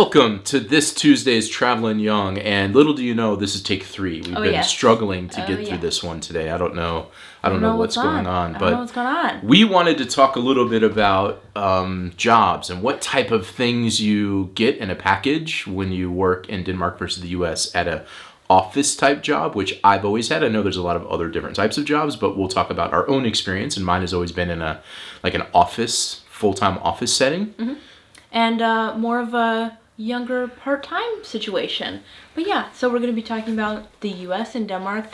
Welcome to this Tuesday's Travelin Young, and little do you know, this is take 3. We've been struggling to get through this one today. I don't know what's going on, but we wanted to talk a little bit about jobs and what type of things you get in a package when you work in Denmark versus the U.S. at a office type job, which I've always had. I know there's a lot of other different types of jobs, but we'll talk about our own experience, and mine has always been in an office, full-time office setting. Mm-hmm. And more of a younger part-time situation. But yeah, so we're going to be talking about the U.S. and Denmark.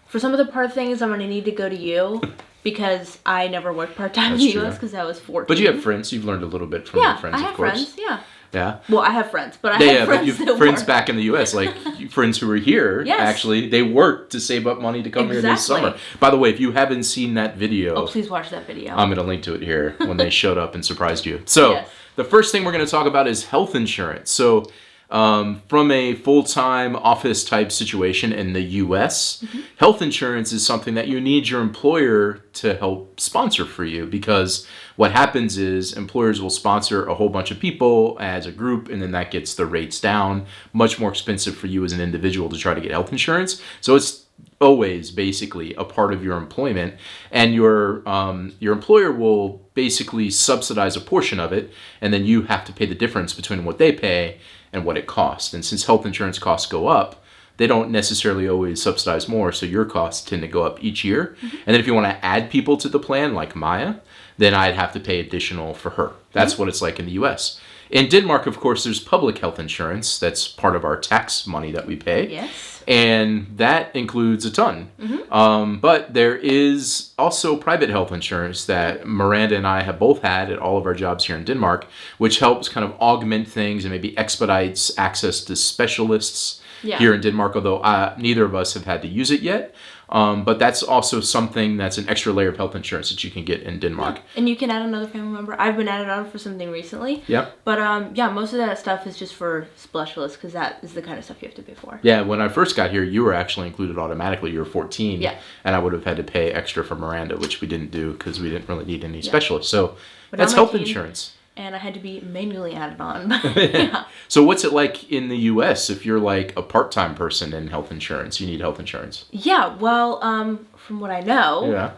For some of the part things, I'm going to need to go to you because I never worked part-time in the U.S. because I was 14. But you have friends. You've learned a little bit from your friends, of course. I have friends, yeah. Yeah. Well, I have friends, but I have friends but you have friends back in the U.S., like friends who are here, actually, they worked to save up money to come here this summer. By the way, if you haven't seen that video... Oh, please watch that video. I'm going to link to it here when they showed up and surprised you. So, the first thing we're going to talk about is health insurance. So, from a full-time office type situation in the U.S., health insurance is something that you need your employer to help sponsor for you, because what happens is employers will sponsor a whole bunch of people as a group, and then that gets the rates down. Much more expensive for you as an individual to try to get health insurance. So it's always basically a part of your employment, and your employer will basically subsidize a portion of it, and then you have to pay the difference between what they pay and what it costs. And since health insurance costs go up, they don't necessarily always subsidize more, so your costs tend to go up each year. And then if you want to add people to the plan, like Maya, then I'd have to pay additional for her. That's what it's like in the U.S. In Denmark, of course, there's public health insurance. That's part of our tax money that we pay. Yes. And that includes a ton. But there is also private health insurance that Miranda and I have both had at all of our jobs here in Denmark, which helps kind of augment things and maybe expedites access to specialists here in Denmark, although neither of us have had to use it yet. But that's also something that's an extra layer of health insurance that you can get in Denmark. Yeah. And you can add another family member. I've been added on for something recently. Yep. But most of that stuff is just for specialists because that is the kind of stuff you have to pay for. Yeah, when I first got here, you were actually included automatically. You were 14. Yeah. And I would have had to pay extra for Miranda, which we didn't do because we didn't really need any specialists. So that's health insurance. And I had to be manually added on. So what's it like in the U.S. if you're like a part-time person in health insurance? You need health insurance. Yeah, well, from what I know,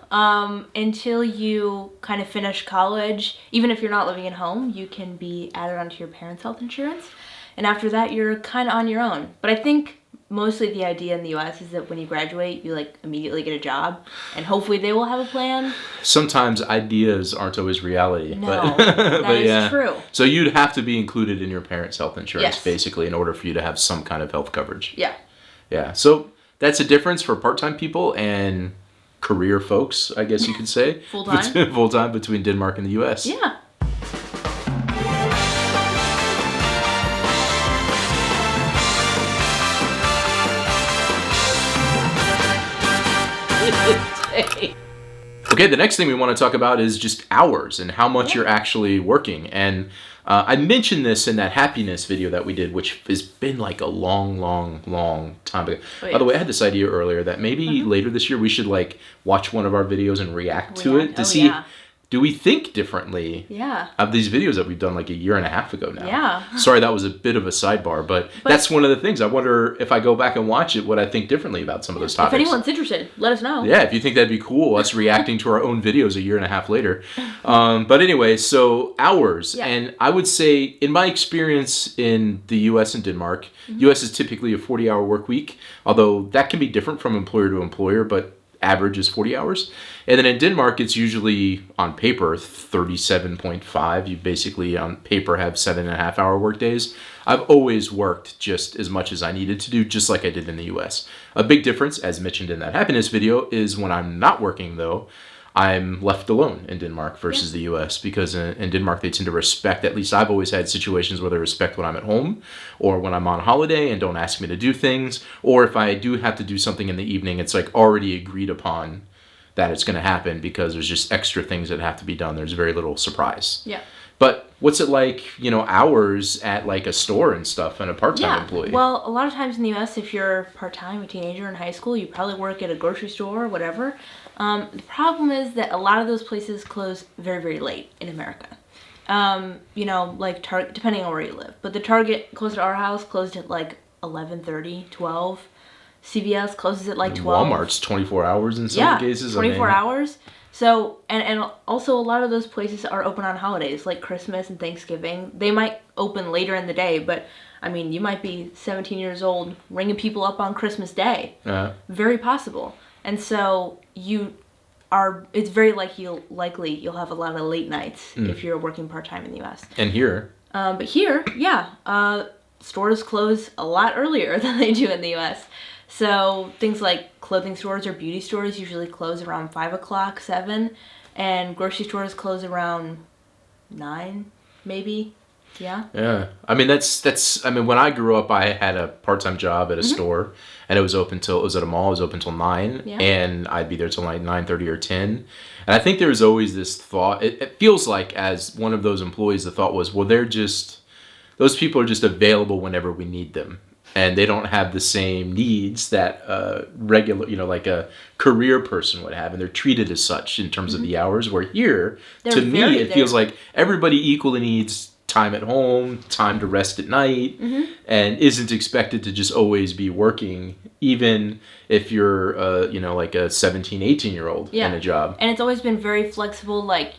until you kind of finish college, even if you're not living at home, you can be added onto your parents' health insurance. And after that, you're kind of on your own. But I think mostly the idea in the U.S. is that when you graduate, you like immediately get a job, and hopefully they will have a plan. Sometimes ideas aren't always reality. No, that is true. So you'd have to be included in your parents' health insurance, basically, in order for you to have some kind of health coverage. Yeah. Yeah. So that's a difference for part-time people and career folks, I guess you could say. Full-time. Full-time between Denmark and the U.S. Yeah. Okay, the next thing we want to talk about is just hours and how much you're actually working. And I mentioned this in that happiness video that we did, which has been like a long time ago. By the way, I had this idea earlier that maybe later this year we should like watch one of our videos and react to it to see... Do we think differently of these videos that we've done like a year and a half ago now? Yeah. Sorry, that was a bit of a sidebar, but that's one of the things. I wonder if I go back and watch it, would I think differently about some of those topics? If anyone's interested, let us know. Yeah, if you think that'd be cool, us reacting to our own videos a year and a half later. But anyway, so hours. Yeah. And I would say, in my experience in the U.S. and Denmark, U.S. is typically a 40-hour work week, although that can be different from employer to employer, but average is 40 hours. And then in Denmark, it's usually on paper 37.5. You basically on paper have 7.5-hour work days. I've always worked just as much as I needed to do, just like I did in the US. A big difference, as mentioned in that happiness video, is when I'm not working though, I'm left alone in Denmark versus the US, because in Denmark they tend to respect, at least I've always had situations where they respect when I'm at home or when I'm on holiday and don't ask me to do things, or if I do have to do something in the evening, it's like already agreed upon that it's going to happen because there's just extra things that have to be done. There's very little surprise. Yeah. But what's it like, hours at like a store and stuff and a part-time employee? Well, a lot of times in the U.S., if you're part-time, a teenager in high school, you probably work at a grocery store or whatever. The problem is that a lot of those places close very, very late in America. You know, like depending on where you live. But the Target close to our house closed at like 11:30, 12. CVS closes at like 12. Walmart's 24 hours in some cases. 24 hours. So, and also a lot of those places are open on holidays, like Christmas and Thanksgiving. They might open later in the day, but I mean, you might be 17 years old ringing people up on Christmas Day. Very possible. And so it's very likely you'll have a lot of late nights if you're working part-time in the U.S. And here? But here, stores close a lot earlier than they do in the U.S. So things like clothing stores or beauty stores usually close around 5 o'clock, 7, and grocery stores close around 9, maybe. Yeah. Yeah. I mean, I mean, when I grew up, I had a part-time job at a store, and it was at a mall. It was open till 9, and I'd be there till like 9:30 or 10. And I think there was always this thought. It feels like, as one of those employees, the thought was, well, those people are just available whenever we need them. And they don't have the same needs that regular, like a career person would have. And they're treated as such in terms of the hours. Where here, to me, it feels like everybody equally needs time at home, time to rest at night, and isn't expected to just always be working, even if you're, like a 17, 18-year-old in a job. And it's always been very flexible, like,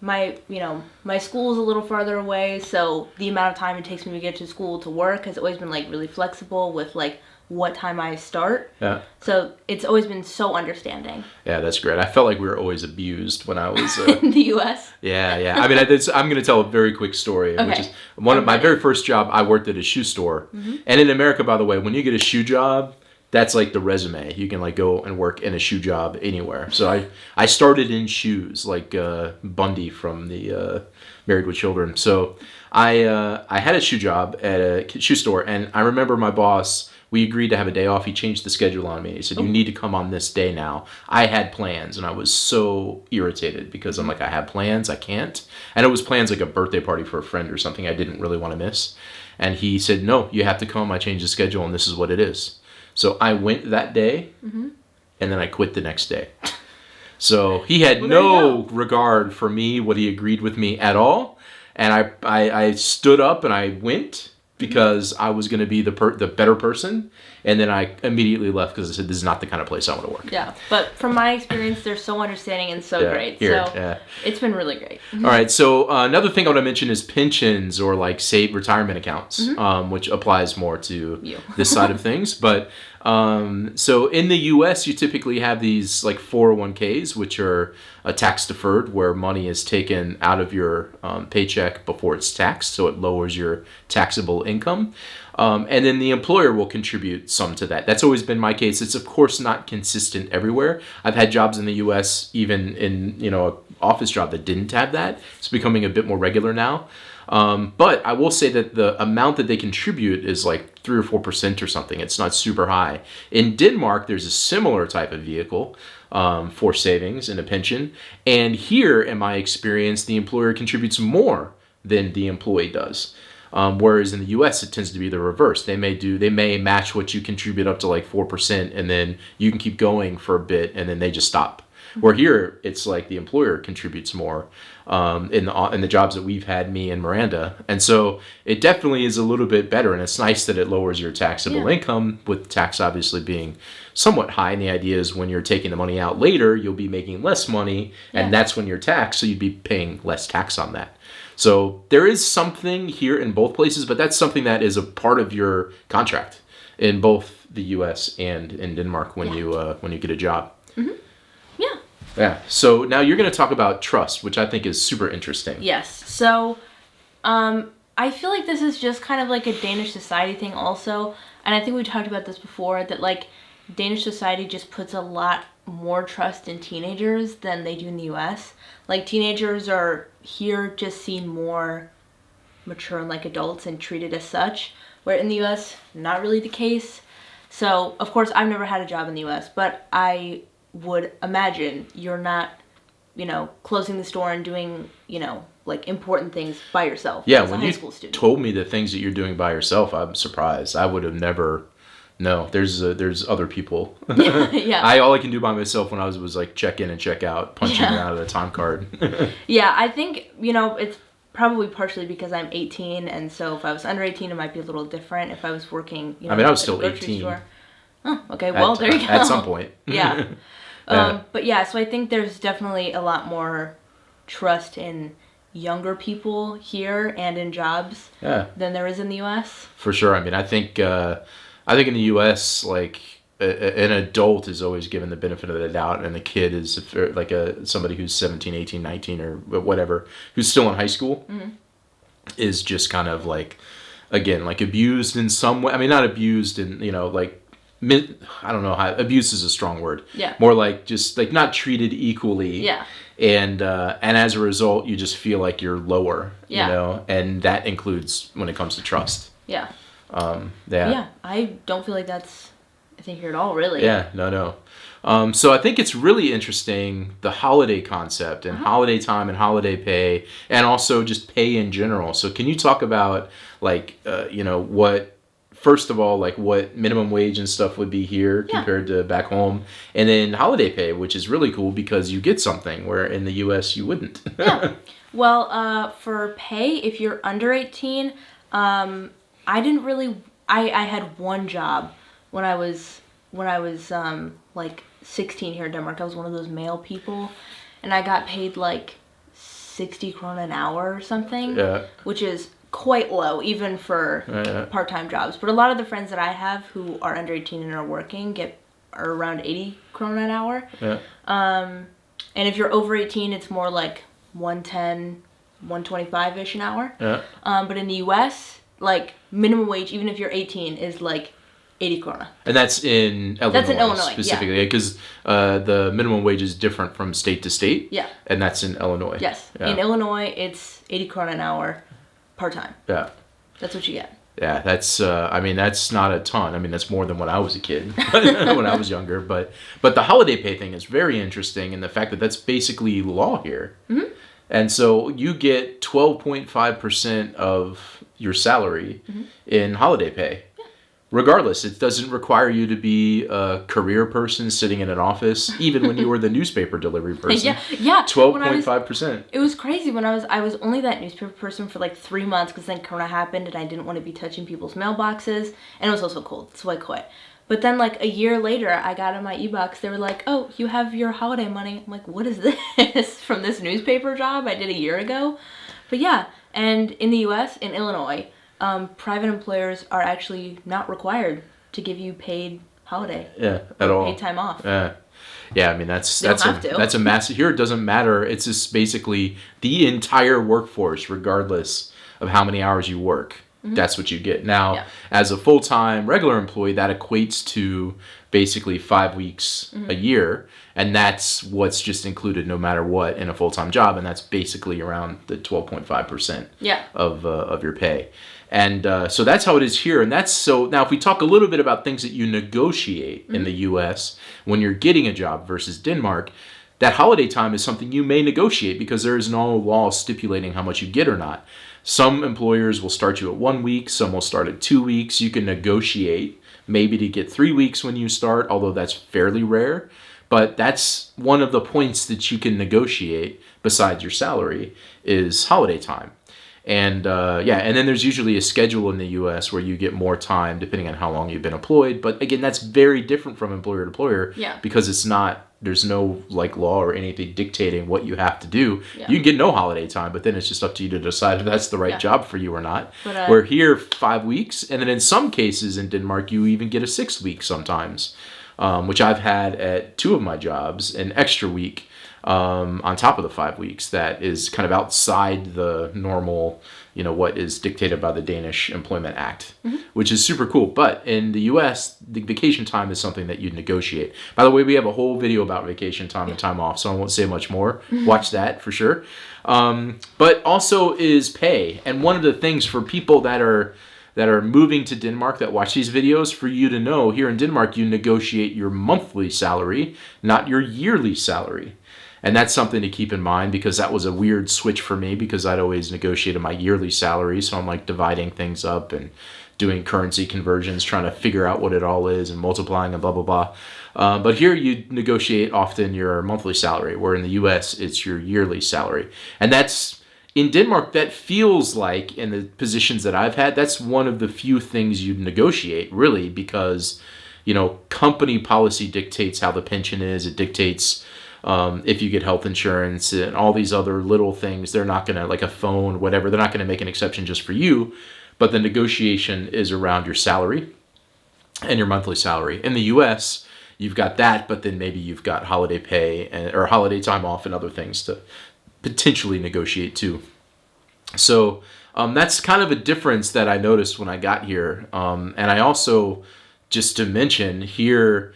my school is a little farther away, so the amount of time it takes me to get to school to work has always been like really flexible with like what time I start. Yeah. So it's always been so understanding. Yeah, that's great. I felt like we were always abused when I was in the U.S. Yeah. I mean, I'm going to tell a very quick story, which is one of my very first job. I worked at a shoe store, and in America, by the way, when you get a shoe job, that's like the resume. You can like go and work in a shoe job anywhere. So I started in shoes, like Bundy from the Married with Children. So I had a shoe job at a shoe store, and I remember my boss, we agreed to have a day off. He changed the schedule on me. He said, you need to come on this day now. I had plans, and I was so irritated because I'm like, I have plans, I can't. And it was plans like a birthday party for a friend or something I didn't really want to miss. And he said, no, you have to come. I changed the schedule, and this is what it is. So I went that day, and then I quit the next day. So he had no regard for me, what he agreed with me at all. And I stood up and I went because I was going to be the better person. And then I immediately left because I said, this is not the kind of place I want to work. Yeah, but from my experience, they're so understanding and so great. It's been really great. All right, so another thing I want to mention is pensions or like saved retirement accounts, which applies more to this side of things. But so in the U.S., you typically have these like 401ks, which are tax deferred, where money is taken out of your paycheck before it's taxed, so it lowers your taxable income. And then the employer will contribute some to that. That's always been my case. It's of course not consistent everywhere. I've had jobs in the U.S., even in an office job that didn't have that. It's becoming a bit more regular now. But I will say that the amount that they contribute is like 3 or 4% or something. It's not super high. In Denmark, there's a similar type of vehicle for savings and a pension. And here, in my experience, the employer contributes more than the employee does. Whereas in the U.S., it tends to be the reverse. They may match what you contribute up to like 4%, and then you can keep going for a bit, and then they just stop. Where here, it's like the employer contributes more in the jobs that we've had, me and Miranda. And so it definitely is a little bit better, and it's nice that it lowers your taxable income, with tax obviously being somewhat high. And the idea is when you're taking the money out later, you'll be making less money, and that's when you're taxed, so you'd be paying less tax on that. So there is something here in both places, but that's something that is a part of your contract in both the U.S. and in Denmark when you get a job. Yeah. So now you're going to talk about trust, which I think is super interesting. Yes. So I feel like this is just kind of like a Danish society thing also. And I think we talked about this before, that like Danish society just puts a lot more trust in teenagers than they do in the U.S. Like teenagers are here just seen more mature and like adults and treated as such, where in the U.S., not really the case. So, of course, I've never had a job in the U.S., but I would imagine you're not, closing the store and doing, like important things by yourself. Yeah, when you told me the things that you're doing by yourself, I'm surprised. I would have never. No, there's other people. Yeah. All I can do by myself when I was like check in and check out, punching out of the time card. Yeah, I think probably partially because I'm 18, and so if I was under 18, it might be a little different. If I was working, I mean, I was at a still grocery 18. store. Oh, okay. Well, there you go. At some point. Yeah. But yeah, so I think there's definitely a lot more trust in younger people here and in jobs than there is in the U.S. For sure. I mean, I think in the U.S., like an adult is always given the benefit of the doubt, and the kid is like somebody who's 17, 18, 19 or whatever, who's still in high school, is just kind of like, again, like abused in some way. I mean, not abused in, like, I don't know how, abuse is a strong word. Yeah. More like just like not treated equally. Yeah. And as a result, you just feel like you're lower, and that includes when it comes to trust. Yeah. Yeah. I don't feel like that's a thing here at all, really. Yeah. No. So I think it's really interesting, the holiday concept and holiday time and holiday pay, and also just pay in general. So can you talk about like, first of all, like what minimum wage and stuff would be here compared to back home, and then holiday pay, which is really cool because you get something where in the U.S. you wouldn't. Yeah. Well, for pay, if you're under 18, I didn't really. I had one job when I was like 16 here in Denmark. I was one of those mail people, and I got paid like 60 krona an hour or something, which is quite low even for part-time jobs. But a lot of the friends that I have who are under 18 and are working are around 80 krona an hour. Yeah. And if you're over 18, it's more like 110, 125-ish an hour. Yeah. But in the U.S., like minimum wage, even if you're 18, is like 80 krona. And that's in Illinois. That's in Illinois, specifically, because the minimum wage is different from state to state. Yeah. And that's in Illinois. Yes. Yeah. In Illinois, it's 80 krona an hour part-time. Yeah. That's what you get. Yeah, that's that's not a ton. I mean, that's more than when I was a kid, when I was younger. But the holiday pay thing is very interesting, and the fact that that's basically law here. Mm-hmm. And so you get 12.5% of your salary in holiday pay. Regardless, it doesn't require you to be a career person sitting in an office, even when you were the newspaper delivery person. Yeah. 12.5%. It was crazy when I was only that newspaper person for like 3 months because then Corona happened and I didn't want to be touching people's mailboxes, and it was also cold, so I quit. But then like a year later, I got in my e-box. They were like, "Oh, you have your holiday money." I'm like, "What is this from this newspaper job I did a year ago?" But yeah, and in the U.S., in Illinois, private employers are actually not required to give you paid holiday. Yeah, at all. Paid time off. Yeah, I mean that's a massive. Here it doesn't matter. It's just basically the entire workforce, regardless of how many hours you work. Mm-hmm. That's what you get. Now, as a full-time regular employee, that equates to basically 5 weeks a year, and that's what's just included no matter what in a full-time job, and that's basically around the 12.5% of your pay. And so that's how it is here. And that's so now if we talk a little bit about things that you negotiate in the U.S. when you're getting a job versus Denmark, that holiday time is something you may negotiate because there is no law stipulating how much you get or not. Some employers will start you at 1 week. Some will start at 2 weeks. You can negotiate maybe to get 3 weeks when you start, although that's fairly rare. But that's one of the points that you can negotiate besides your salary is holiday time. And and then there's usually a schedule in the U.S. where you get more time depending on how long you've been employed. But again, that's very different from employer to employer because there's no like law or anything dictating what you have to do. Yeah. You can get no holiday time, but then it's just up to you to decide if that's the right job for you or not. But, we're here 5 weeks, and then in some cases in Denmark, you even get a 6 week sometimes, which I've had at 2 of my jobs, an extra week. On top of the 5 weeks, that is kind of outside the normal, what is dictated by the Danish Employment Act, which is super cool. But in the U.S., the vacation time is something that you negotiate. By the way, we have a whole video about vacation time and time off, so I won't say much more. Watch that for sure. But also is pay. And one of the things for people that are moving to Denmark that watch these videos, for you to know, here in Denmark, you negotiate your monthly salary, not your yearly salary. And that's something to keep in mind because that was a weird switch for me because I'd always negotiated my yearly salary. So I'm like dividing things up and doing currency conversions, trying to figure out what it all is and multiplying and blah, blah, blah. But here you negotiate often your monthly salary, where in the U.S. it's your yearly salary. And that's in Denmark, that feels like, in the positions that I've had, that's one of the few things you negotiate, really, because, company policy dictates how the pension is. It dictates if you get health insurance and all these other little things. They're not going to, like a phone, whatever, they're not going to make an exception just for you. But the negotiation is around your salary and your monthly salary. In the U.S., you've got that, but then maybe you've got holiday pay or holiday time off and other things to potentially negotiate too. So that's kind of a difference that I noticed when I got here. And I also, just to mention, here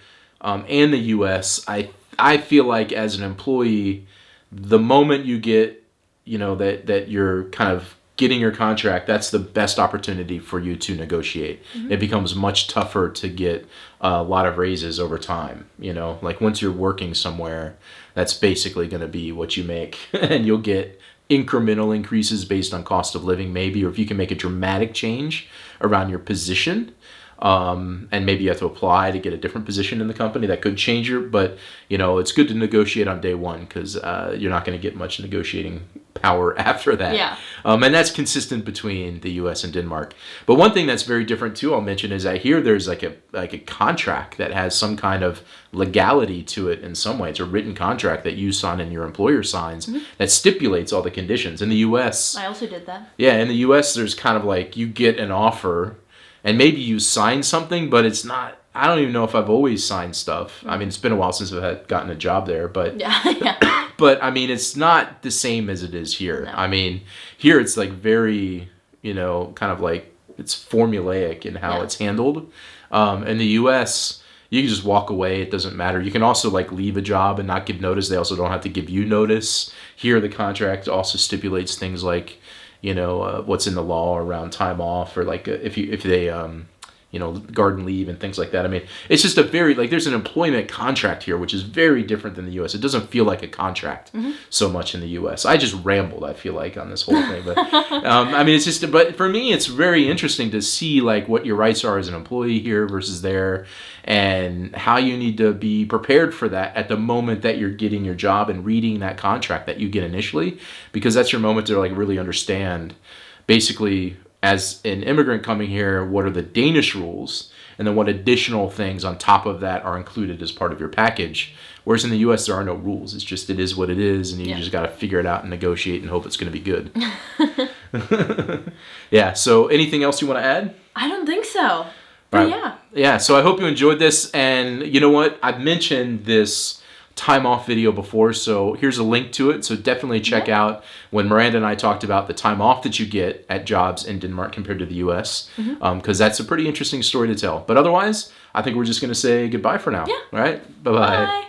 in the U.S., I feel like as an employee, the moment you get, that you're kind of getting your contract, that's the best opportunity for you to negotiate. Mm-hmm. It becomes much tougher to get a lot of raises over time. Like once you're working somewhere, that's basically going to be what you make. And you'll get incremental increases based on cost of living, maybe, or if you can make a dramatic change around your position. And maybe you have to apply to get a different position in the company that could change but it's good to negotiate on day one because you're not going to get much negotiating power after that. Yeah. And that's consistent between the U.S. and Denmark. But one thing that's very different too, I'll mention, is I hear there's like a contract that has some kind of legality to it in some way. It's a written contract that you sign and your employer signs that stipulates all the conditions. In the U.S., I also did that. Yeah, in the U.S., there's kind of like you get an offer. And maybe you sign something, but it's not. I don't even know if I've always signed stuff. I mean, it's been a while since I've gotten a job there, but yeah. But I mean, it's not the same as it is here. No. I mean, here it's like very, kind of like it's formulaic in how it's handled. In the U.S., you can just walk away. It doesn't matter. You can also like leave a job and not give notice. They also don't have to give you notice. Here, the contract also stipulates things like, what's in the law around time off, or like if they garden leave and things like that. I mean, it's just there's an employment contract here, which is very different than the U.S. It doesn't feel like a contract so much in the U.S. I just rambled, I feel like, on this whole thing. But I mean, but for me, it's very interesting to see like what your rights are as an employee here versus there, and how you need to be prepared for that at the moment that you're getting your job and reading that contract that you get initially, because that's your moment to like really understand, basically, as an immigrant coming here, what are the Danish rules, and then what additional things on top of that are included as part of your package. Whereas in the U.S., there are no rules. It's just, it is what it is, and you just got to figure it out and negotiate and hope it's going to be good. Yeah, so anything else you want to add? I don't think so. But Yeah, so I hope you enjoyed this, and you know what? I've mentioned this time off video before, so here's a link to it. So definitely check out when Miranda and I talked about the time off that you get at jobs in Denmark compared to the U.S. Because that's a pretty interesting story to tell. But otherwise, I think we're just going to say goodbye for now. Yeah. All right? Bye-bye. Bye.